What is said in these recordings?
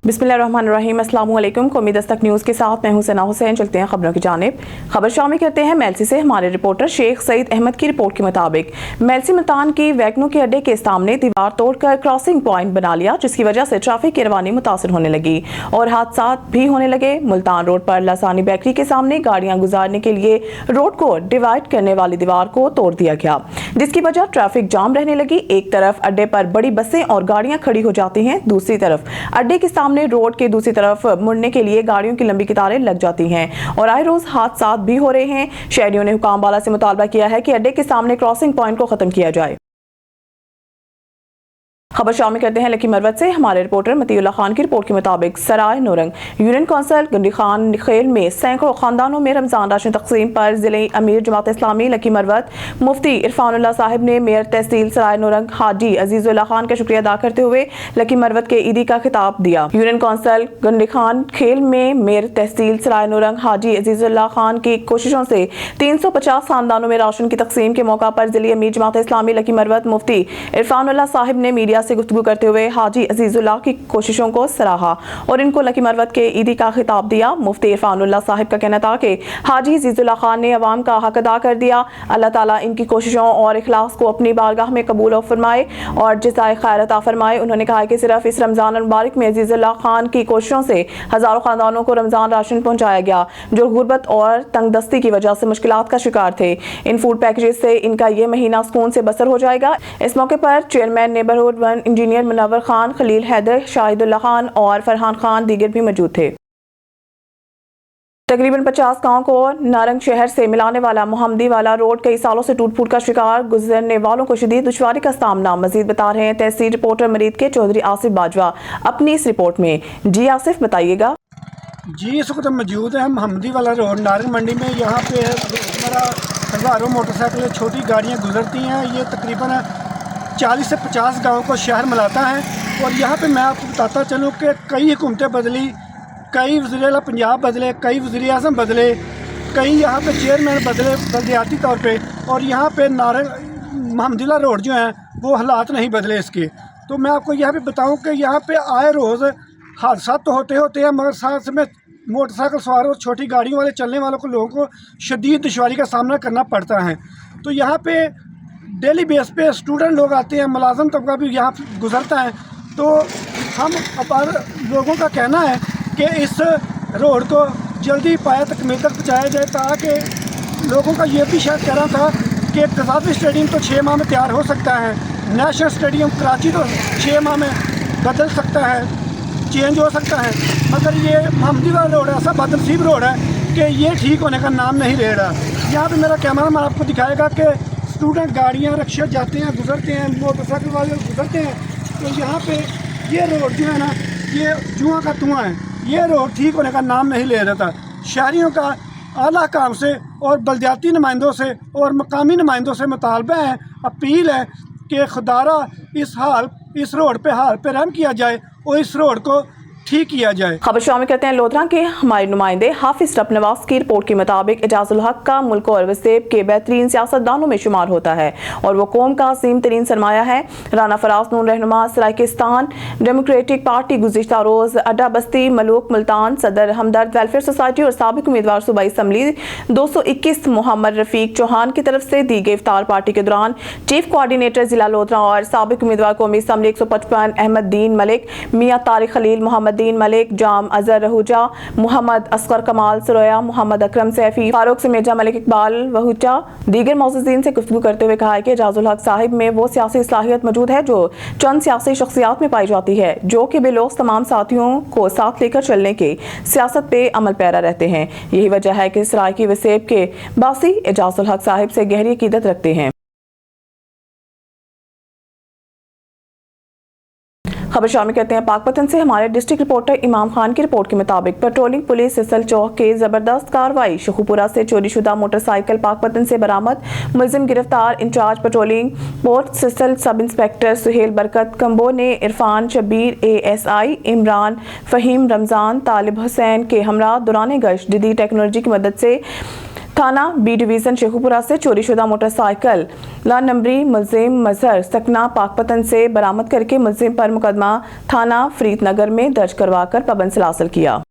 बिस्मिल्लाहिर्रहमानिर्रहीम। अस्सलाम वालेकुम। कौमी दस्तक न्यूज़ के साथ मैं हूं सना हुसैन। चलते हैं खबरों की जानिब। खबर शामिल करते हैं मेलसी से। हमारे रिपोर्टर शेख सईद अहमद की रिपोर्ट के मुताबिक मेलसी मुल्तान की वैगनों के अड्डे के सामने दीवार तोड़कर क्रॉसिंग पॉइंट बना लिया, जिसकी वजह से ट्रैफिक की रवानी मुतासर होने लगी और हादसा भी होने लगे। मुल्तान रोड पर लासानी बेकरी के सामने गाड़ियां गुजारने के लिए रोड को डिवाइड करने वाली दीवार को तोड़ दिया गया, जिसकी वजह ट्रैफिक जाम रहने लगी। एक तरफ अड्डे पर बड़ी बसें और गाड़ियां खड़ी हो जाती हैं, दूसरी तरफ अड्डे के सामने रोड के दूसरी तरफ मुड़ने के लिए गाड़ियों की लंबी कतारें लग जाती हैं और आए रोज हादसा भी हो रहे हैं। शहरियों ने हुकाम वाला से मुतालबा किया है कि अड्डे के सामने क्रॉसिंग पॉइंट को खत्म किया जाए। खबर शामिल करते हैं लकी मरवत से। हमारे रिपोर्टर मतीउल्लाह खान की रिपोर्ट के मुताबिक सराय नौरंग यूनियन कौंसिल गंडी खान खेल में सैकड़ों खानदानों में रमजान राशन तकसीम पर जिले अमीर जमात इस्लामी लकी मरवत मुफ्ती इरफानुल्लाह साहिब ने मेयर तहसील सराय नौरंग हाजी अजीजुल्लाह खान का शुक्रिया अदा करते हुए लकी मरवत के ईदी का खिताब दिया। यूनियन कौंसिल गंडी खान खेल में मेयर तहसील सराय नौरंग हाजी अजीजुल्लाह खान की कोशिशों से 350 खानदानों में राशन की तकसीम के मौका पर जिले अमीर जमात इस्लामी लकी मरवत मुफ्ती इरफानुल्लाह साहिब ने मीडिया से गुफ्तगू करते हुए हाजी अजीजुल्लाह की कोशिशों को सराहा और इनको लकी मरवत के ईदी का खिताब दिया। मुफ्ती इरफानुल्लाह साहिब का कहना था कि हाजी अजीजुल्लाह खान ने अवाम का हक अदा कर दिया। अल्लाह ताला इनकी कोशिशों और इखलास को अपनी बारगाह में कबूल और फरमाए और जज़ाए खैर अता फरमाए। उन्होंने कहा कि सिर्फ इस रमजान मुबारक में अजीजुल्लाह खान की कोशिशों से हजारों खानदानों को रमजान राशन पहुंचाया गया, जो गुर्बत और तंगदस्ती की वजह से मुश्किलात का शिकार थे। इन फूड पैकेजेस से इनका ये महीना सुकून से बसर हो जाएगा। इस मौके पर chairman neighbourhood one engineer Munawwar Khan, Khalil Haider, Shahidullah Khan और फरहान खान दीगर भी मौजूद थे। तकरीबन 50 गांव को नारंग शहर से मिलाने वाला मोहम्मदी वाला रोड कई सालों से टूट फूट का शिकार, गुजरने वालों को शदीद दुश्वारी का सामना। मजीद बता रहे हैं तहसील रिपोर्टर मरीद के चौधरी आसिफ बाजवा अपनी इस रिपोर्ट में। जी आसिफ, बताइएगा। जी, इस वक्त मौजूद है मोहम्मदी वाला रोड नारंग मंडी में। यहाँ पे हमारा हज़ारों मोटरसाइकिलें, छोटी गाड़ियाँ गुजरती हैं। ये तकरीबन 40 से 50 गाँव को शहर मिलाता है। और यहाँ पे मैं आपको बताता चलूँ कि कई हुकूमतें बदली, कई वज़ीर-ए-आला पंजाब बदले, कई वज़ीर-ए-आज़म बदले, कई यहाँ पे चेयरमैन बदले बलदियाती तौर पे, और यहाँ पे नारंग मोहम्मदी रोड जो है वो हालात नहीं बदले इसके। तो मैं आपको यहाँ पे बताऊँ कि यहाँ पे आए रोज़ हादसा तो होते हैं, मगर साथ में मोटरसाइकिल सवार और छोटी गाड़ियों वाले चलने वालों को, लोगों को शदीद दुश्वारी का सामना करना पड़ता है। तो यहाँ पे डेली बेस पे स्टूडेंट लोग आते हैं, मुलाजम तबका भी यहाँ गुजरता है। तो हम अब लोगों का कहना है कि इस रोड को जल्दी पाया तकमील तक पहुँचाया जाए, ताकि लोगों का ये भी शायद कहना था कि कज़ाफ़ी स्टेडियम तो 6 माह में तैयार हो सकता है, नेशनल स्टेडियम कराची तो 6 माह में बदल सकता है, चेंज हो सकता है, मगर ये मोहम्मदी वाला रोड ऐसा बदनसीब रोड है कि ये ठीक होने का नाम नहीं ले रहा। यहाँ पे मेरा कैमरा मैन आपको दिखाएगा कि स्टूडेंट गाड़ियाँ, रिक्शे जाते हैं, गुजरते हैं, मोटरसाइकिल वाले गुजरते हैं। तो यहाँ पे ये रोड जो है ना, ये जुआ का धुआं है। ये रोड ठीक होने का नाम नहीं ले रहा था। शहरियों का आला काम से और बलदियाती नुमाइंदों से और मकामी नुमाइंदों से मुतालबा है, अपील है कि खुदारा इस रोड पे हाल पे रहम किया जाए और इस रोड को ठीक किया जाए। खबर शामिल करते हैं लोधरा के हमारे नुमाइंदे हाफिज रब नवाज की रिपोर्ट के मुताबिक एजाजुल हक का मुल्क और वसेब के बेहतरीन सियासतदानों में शुमार होता है और वो कौम का अजीम तरीन सरमाया है। राना फराज नून रहनुमा सराइकिस्तान डेमोक्रेटिक पार्टी गुज़िश्ता रोज अड्डा बस्ती मलूक मुल्तान सदर हमदर्द वेलफेयर सोसाइटी और साबिक उम्मीदवार सूबाई असम्बली 221 मोहम्मद रफीक चौहान की तरफ से दी गई इफ्तार पार्टी के दौरान चीफ कोऑर्डिनेटर जिला लोधरा और साबिक उम्मीदवार कौमी असम्बली 155 अहमद दीन मलिक, मियाँ तारिक खलील, मोहम्मद दीन मलिक, जाम अजहर रहूजा, मोहम्मद असगर कमाल सरोया, मोहम्मद अकरम सैफी, फारूक समेजा, मलिक इकबाल वहूचा दीगर मौजूदीन से गुफ्तगू करते हुए कहा कि एजाजुल हक साहिब में वो सियासी सलाहियत मौजूद है जो चंद सियासी शख्सियात में पाई जाती है, जो कि बेलोस तमाम साथियों को साथ लेकर चलने के सियासत पे अमल पैरा रहते हैं। यही वजह है कि सराय की वसेब के बासी एजाजुल हक साहिब से गहरी अकीदत रखते हैं। खबर शामिल करते हैं पाकपतन से। हमारे डिस्ट्रिक्ट रिपोर्टर इमाम खान की रिपोर्ट के मुताबिक पेट्रोलिंग पुलिस सिसल चौक के जबरदस्त कार्रवाई, शेखुपुरा से चोरी शुदा मोटरसाइकिल पाकपतन से बरामद, मुलजिम गिरफ्तार। In charge patrolling port Sical sub inspector Suhail बरकत कंबो ने इरफान शबीर, ASI इमरान, फहीम रमजान, तालिब हुसैन के हमरा दौरान गश्त जदीद टेक्नोलॉजी की मदद से थाना बी डिवीजन शेखुपुरा से चोरीशुदा मोटरसाइकिल लानंबरी मुलजिम मजहर सकना पाकपतन से बरामद करके मुलजिम पर मुकदमा थाना फरीदनगर में दर्ज करवाकर पाबंद हासिल किया।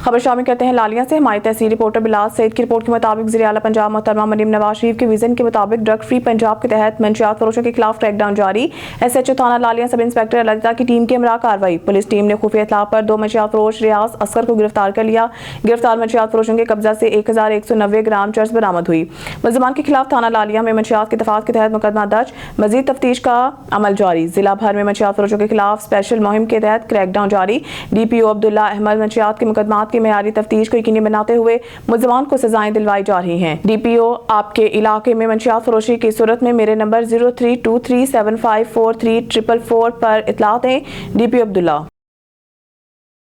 खबर शामिल करते हैं लालिया से। हमारी तहसील रिपोर्टर बिलाल सईद की रिपोर्ट के मुताबिक वज़ीर आला पंजाब मोहतरमा मरीम नवाज शरीफ के विजन के मुताबिक ड्रग फ्री पंजाब के तहत मंशियात फरोशों के खिलाफ क्रैकडाउन जारी। SHO थाना लालिया सब इंस्पेक्टर ललिता की टीम की हमरा कार्रवाई। पुलिस टीम ने खुफिया इत्तला पर 2 मंशियात फरोश रियाज असगर को गिरफ्तार कर लिया। गिरफ्तार मंशियात फरोशों के कब्जा से 1190 ग्राम चर्स बरामद हुई। मुलजिमान के खिलाफ थाना लालिया में मंशियात की दफात के तहत मुकदमा दर्ज, मजीद तफ्तीश का अमल जारी। जिला भर में मंशियात फरोशों के खिलाफ स्पेशल मुहिम के तहत क्रैकडाउन जारी। DPO अब्दुल्ला अहमद मंशियात के मुकदमात की मेयारी तफ्तीश को यकीनी बनाते हुए मुलजिमान को सजाएं दिलवाई जा रही हैं। DPO आपके इलाके में मंशियात फरोशी की सूरत में मेरे नंबर 0323754344 पर इतला दें। DPO अब्दुल्ला।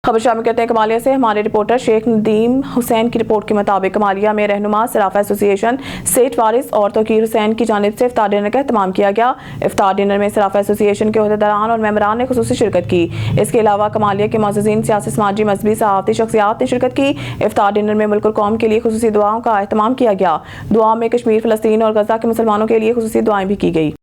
खबर शामिल करते हैं कमालिया से। हमारे रिपोर्टर शेख नदीम हुसैन की रिपोर्ट के मुताबिक कमालिया में रहनुमा सराफा एसोसिएशन सेठ वारिस और तौकीर हुसैन की जानिब से इफ्तार डिनर का एहतमाम किया गया। इफ्तार डिनर में सराफा एसोसिएशन के अहदेदारान और मेंबरान ने खुसूसी शिरकत की। इसके अलावा कमालिया के मौजूदीन सियासी समाजी मजहबी सहाफ़ती शख्सियात ने शिरकत की। इफ्तार डिनर में मुल्क और कौम के लिए खुसूसी दुआओं का एहतमाम किया गया। दुआ में कश्मीर, फ़लस्तीन और गजा के मुसलमानों के लिए खुसूसी दुआएं भी की गई।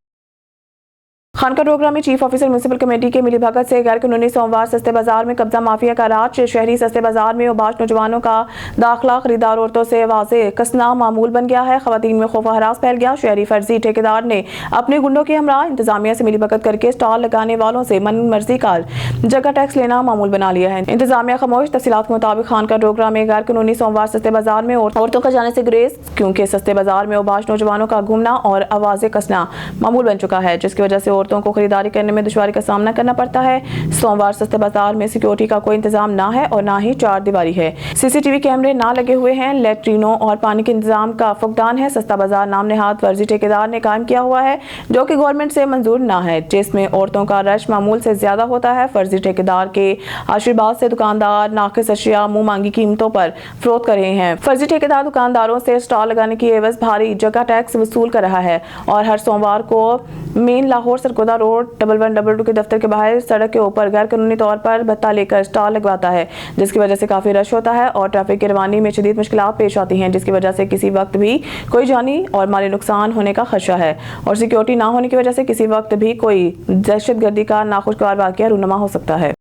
खानका डोगरा में चीफ ऑफिसर म्यूनसिपल कमेटी के मिली भगत से गैर कानूनी सोमवार सस्ते बाजार में कब्जा माफिया का राज। शहरी सस्ते बाजार में उबाश नौजवानों का दाखिला खरीदार औरतों से वाज़े कसना मामूल बन गया है। खवातीन में खौफ हरास फैल गया। शहरी फर्जी ठेकेदार ने अपने गुंडों के हमरा इंतजामिया से मिली भगत करके स्टॉल लगाने वालों से मन मर्जी का जगह टैक्स लेना मामूल बना लिया है। इंतजामिया खामोश। तफसीलात के मुताबिक खानका डोगरा में गैर कानूनी सोमवार सस्ते बाजार में औरतों का जाने से गुरेज, क्योंकि सस्ते बाजार में उबाश नौजवानों का घूमना और आवाज़ें कसना मामूल बन चुका है, जिसकी वजह से औरतों को खरीदारी करने में दुश्वारी का सामना करना पड़ता है। सोमवार सस्ते बाजार में सिक्योरिटी का कोई इंतजाम ना है और ना ही चार दीवारी है। CCTV कैमरे ना लगे हुए हैं। लैट्रिनों और पानी के इंतजाम का फुकदान है। सस्ता बाजार नाम नेहाद फर्जी ठेकेदार ने कायम किया हुआ है, जो कि गवर्नमेंट से मंजूर ना है, जिसमें औरतों का रश मामूल से ज्यादा होता है। फर्जी ठेकेदार के आशीर्वाद से दुकानदार नाकिस अशिया मुंह मांगी कीमतों पर फरोख्त कर रहे हैं। फर्जी ठेकेदार दुकानदारों से स्टॉल लगाने की एवज भारी जगह टैक्स वसूल कर रहा है और हर सोमवार को मेन लाहौर सरगोदा रोड 1122 के दफ्तर के बाहर सड़क के ऊपर गैर कानूनी तौर पर भत्ता लेकर स्टॉल लगवाता है, जिसकी वजह से काफी रश होता है और ट्रैफिक की रवानी में शदीद मुश्किलात पेश आती हैं, जिसकी वजह से किसी वक्त भी कोई जानी और माली नुकसान होने का खदशा है और सिक्योरिटी ना होने की वजह से किसी वक्त भी कोई दहशतगर्दी का नाखुशगवार वाकया रूनुमा हो सकता है।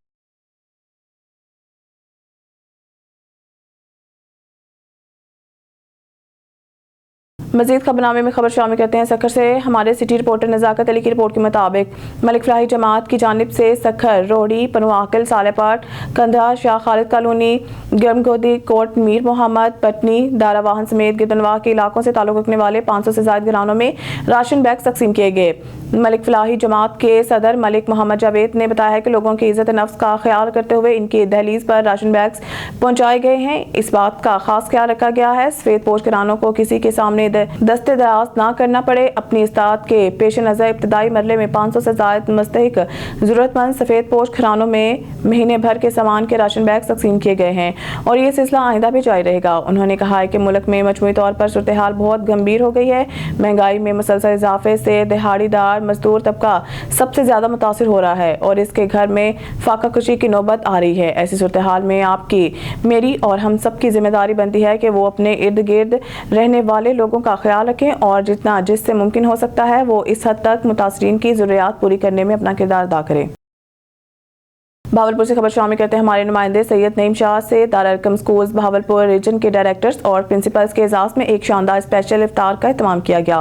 मजीद खबरनामे में खबर शामिल करते हैं सखर से। हमारे सिटी रिपोर्टर नज़ाकत अली की रिपोर्ट के मुताबिक मलिक फलाही जमात की जानिब से सखर, रोहड़ी, पनुआकिल, सालेपाट, कंधा, शाह खालिद कॉलोनी, गर्मगोदी, कोट मीर मोहम्मद, पटनी, दारावाहन समेत गिरदनवाह के इलाकों से ताल्लुक रखने वाले 500 से ज्यादा घरानों में राशन बैग तकसीम किए गए। मलिक फलाही जमात के सदर मलिक मोहम्मद जावेद ने बताया कि लोगों की इज्जत नफ्स का ख्याल करते हुए इनकी दहलीज पर राशन बैग्स पहुंचाए गए हैं। इस बात का खास ख्याल रखा गया है सफेद पोश घरानों को किसी के सामने दस्ते दराज ना करना पड़े। अपनी इस्तात के पेश नज़र इब्तदाई मरले में 500 से ज्यादा मुस्तहिक जरूरतमंद सफेद पोश घरानों में महीने भर के सामान के राशन बैग तकसीम किए गए हैं और ये सिलसिला आइंदा भी जारी रहेगा। उन्होंने कहा है कि मुल्क में मजमूई तौर पर सूरत हाल बहुत गंभीर हो गई है। महंगाई में मुसलसल इजाफे से दिहाड़ीदार मजदूर तबका सबसे ज्यादा मुतासिर हो रहा है और इसके घर में फाका कुशी की नौबत आ रही है। ऐसी सूरत हाल में आपकी, मेरी और हम सब की जिम्मेदारी बनती है कि वो अपने इर्द गिर्द रहने वाले लोगों का ख्याल रखें और जितना जिससे मुमकिन हो सकता है वो इस हद तक मुतासरीन की ज़रूरियात पूरी करने में अपना किरदार अदा करें। भावलपुर से खबर शामिल करते हैं हमारे नुमाइंदे सैयद नईम शाह से। दारुल अरकम स्कूल्स भावलपुर रीजन के डायरेक्टर्स और प्रिंसिपल्स के एजाज में एक शानदार स्पेशल इफ्तार का एहतमाम किया गया।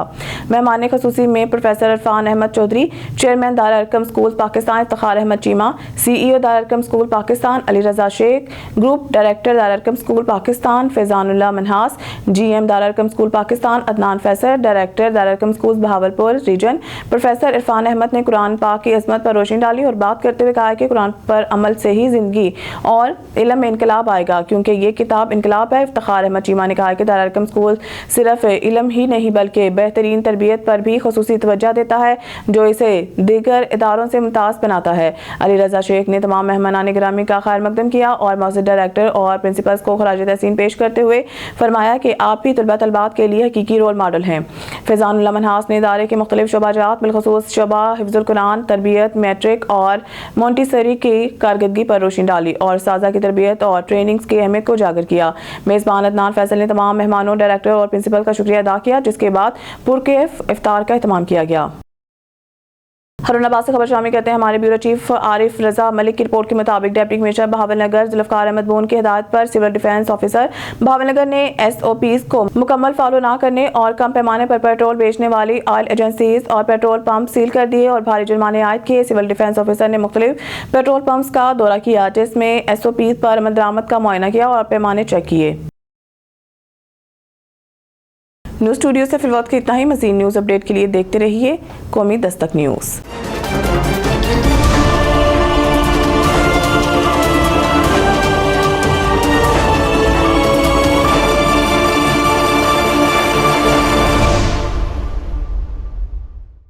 मेहमान खसूसी में professor Irfan Ahmed Chaudhry, chairman Darul Arqam schools Pakistan Iftikhar Ahmed Cheema, CEO Darul Arqam school Pakistan Ali Raza Sheikh, group director Darul Arqam school Pakistan Faizanullah Manhas, GM Darul Arqam school Pakistan Adnan Faisal, director Darul Arqam schools Bahawalpur region professor Irfan Ahmed ने कुरान पाक की अजमत पर रोशनी डाली और बात करते हुए कहा कि कुरान पर अमल से ही जिंदगी और इल्म में इनकलाब आएगा, क्योंकि ये किताब इनकलाब है। इफ्तिखार अहमद चीमा ने कहा कि दारुल अरकम स्कूल सिर्फ इल्म ही नहीं बल्कि बेहतरीन तरबियत पर भी खुसूसी तवज्जो देता है, जो इसे दीगर इदारों से मुमताज बनाता है। अली रजा शेख ने तमाम मेहमानान गिरामी का खैर मकदम किया और मौजूद डायरेक्टर और प्रिंसिपल्स को खराज तहसीन पेश करते हुए फरमाया कि आप भी तलबा तलबात के लिए हकीकी रोल मॉडल हैं। फैजानुल्लाह मनहास ने इदारे के मुख्तलिफ शोबाजात बिलखुसूस शोबा हिफ्जुल कुरान, तरबियत, मैट्रिक और मोंटेसरी की कारकर्दगी पर रोशनी डाली और साजा की तरबियत और ट्रेनिंग्स की अहमियत को उजागर किया। मेज़बान अदनान फैसल ने तमाम मेहमानों, डायरेक्टर और प्रिंसिपल का शुक्रिया अदा किया, जिसके बाद पुरकैफ इफ्तार का एहतमाम किया गया। हरुणाबाद से खबर शामिल करते हैं हमारे ब्यूरो चीफ आरिफ रजा मलिक की रिपोर्ट के मुताबिक डिप्टी कमिश्नर बहावलनगर जुल्फकार अहमद बोन की हिदायत पर सिविल डिफेंस ऑफिसर बहावलनगर ने SOPs को मुकम्मल फॉलो न करने और कम पैमाने पर पेट्रोल बेचने वाली ऑयल एजेंसीज और पेट्रोल पंप सील कर दिए और भारी जुर्माने आयद किए। सिविल डिफेंस ऑफिसर ने मुख्तलिफ पेट्रोल पंप्स का दौरा किया, जिसमें SOPs पर अमल दरामद का मुआयना किया और पैमाने चेक किए। न्यूज़ स्टूडियो से फिलहाल इतना ही। मज़ीद न्यूज़ अपडेट के लिए देखते रहिए कौमी दस्तक न्यूज़।